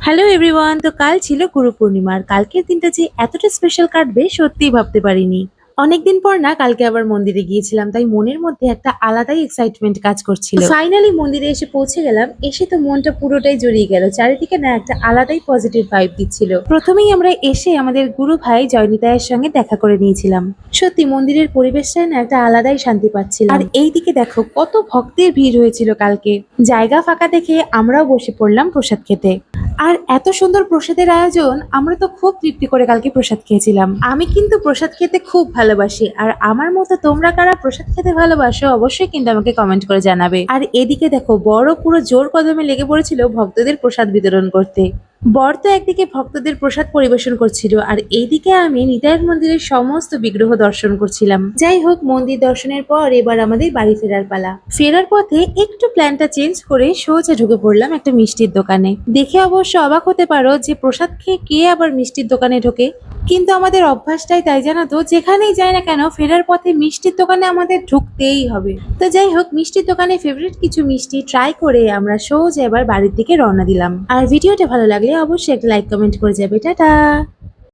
Hello everyone, তো কাল ছিল গুরু পূর্ণিমার। কালকের দিনটা যে এতটা স্পেশাল কাটবে সত্যিই ভাবতে পারিনি। অনেকদিন পর না কালকে আবার মন্দিরে গিয়েছিলাম, তাই মনের মধ্যে একটা আলাদাই এক্সাইটমেন্ট কাজ করছিল। ফাইনালি মন্দিরে এসে পৌঁছে গেলাম। এসে তো মনটা পুরোটাই জড়িয়ে গেল, চারিদিকে না একটা আলাদাই পজিটিভ ভাইব দিচ্ছিল। প্রথমেই আমরা এসে আমাদের গুরু ভাই জয়নিতায়ের সঙ্গে দেখা করে নিয়েছিলাম। সত্যি মন্দিরের পরিবেশটায় না একটা আলাদাই শান্তি পাচ্ছিলাম। আর এইদিকে দেখো কত ভক্তের ভিড় হয়েছিল কালকে। জায়গা ফাঁকা দেখে আমরাও বসে পড়লাম প্রসাদ খেতে। আর এত সুন্দর প্রসাদের আয়োজন, আমরা তো খুব তৃপ্তি করে কালকে প্রসাদ খেয়েছিলাম। আমি কিন্তু প্রসাদ খেতে খুব ভালোবাসি, আর আমার মতো তোমরা কারা প্রসাদ খেতে ভালোবাসো অবশ্যই কিন্তু আমাকে কমেন্ট করে জানাবে। আর এদিকে দেখো বড় পুরো জোর কদমে লেগে পড়েছিল ভক্তদের প্রসাদ বিতরণ করতে। বর তো একদিকে ভক্তদের প্রসাদ পরিবেশন করছিল, আর এইদিকে আমি নিতাইয়ের মন্দিরের সমস্ত বিগ্রহ দর্শন করছিলাম। যাই হোক, মন্দির দর্শনের পর এবার আমাদের বাড়ি ফেরার পালা। ফেরার পথে একটু প্ল্যানটা চেঞ্জ করে সোজা ঢুকে পড়লাম একটা মিষ্টির দোকানে। দেখে অবশ্য অবাক হতে পারো যে প্রসাদ খেয়ে কে আবার মিষ্টির দোকানে ঢোকে, কিন্তু আমাদের অভ্যাসটাই তাই, জানো তো, যেখানেই যাই না কেন ফেরার পথে মিষ্টির দোকানে আমাদের ঢুকতেই হবে। তো যাই হোক, মিষ্টির দোকানে ফেভারিট কিছু মিষ্টি ট্রাই করে আমরা সোজা এবার বাড়ির দিকে রওনা দিলাম। আর ভিডিওটা ভালো লাগলে অবশ্যই একটা লাইক কমেন্ট করে যাবে। টাটা।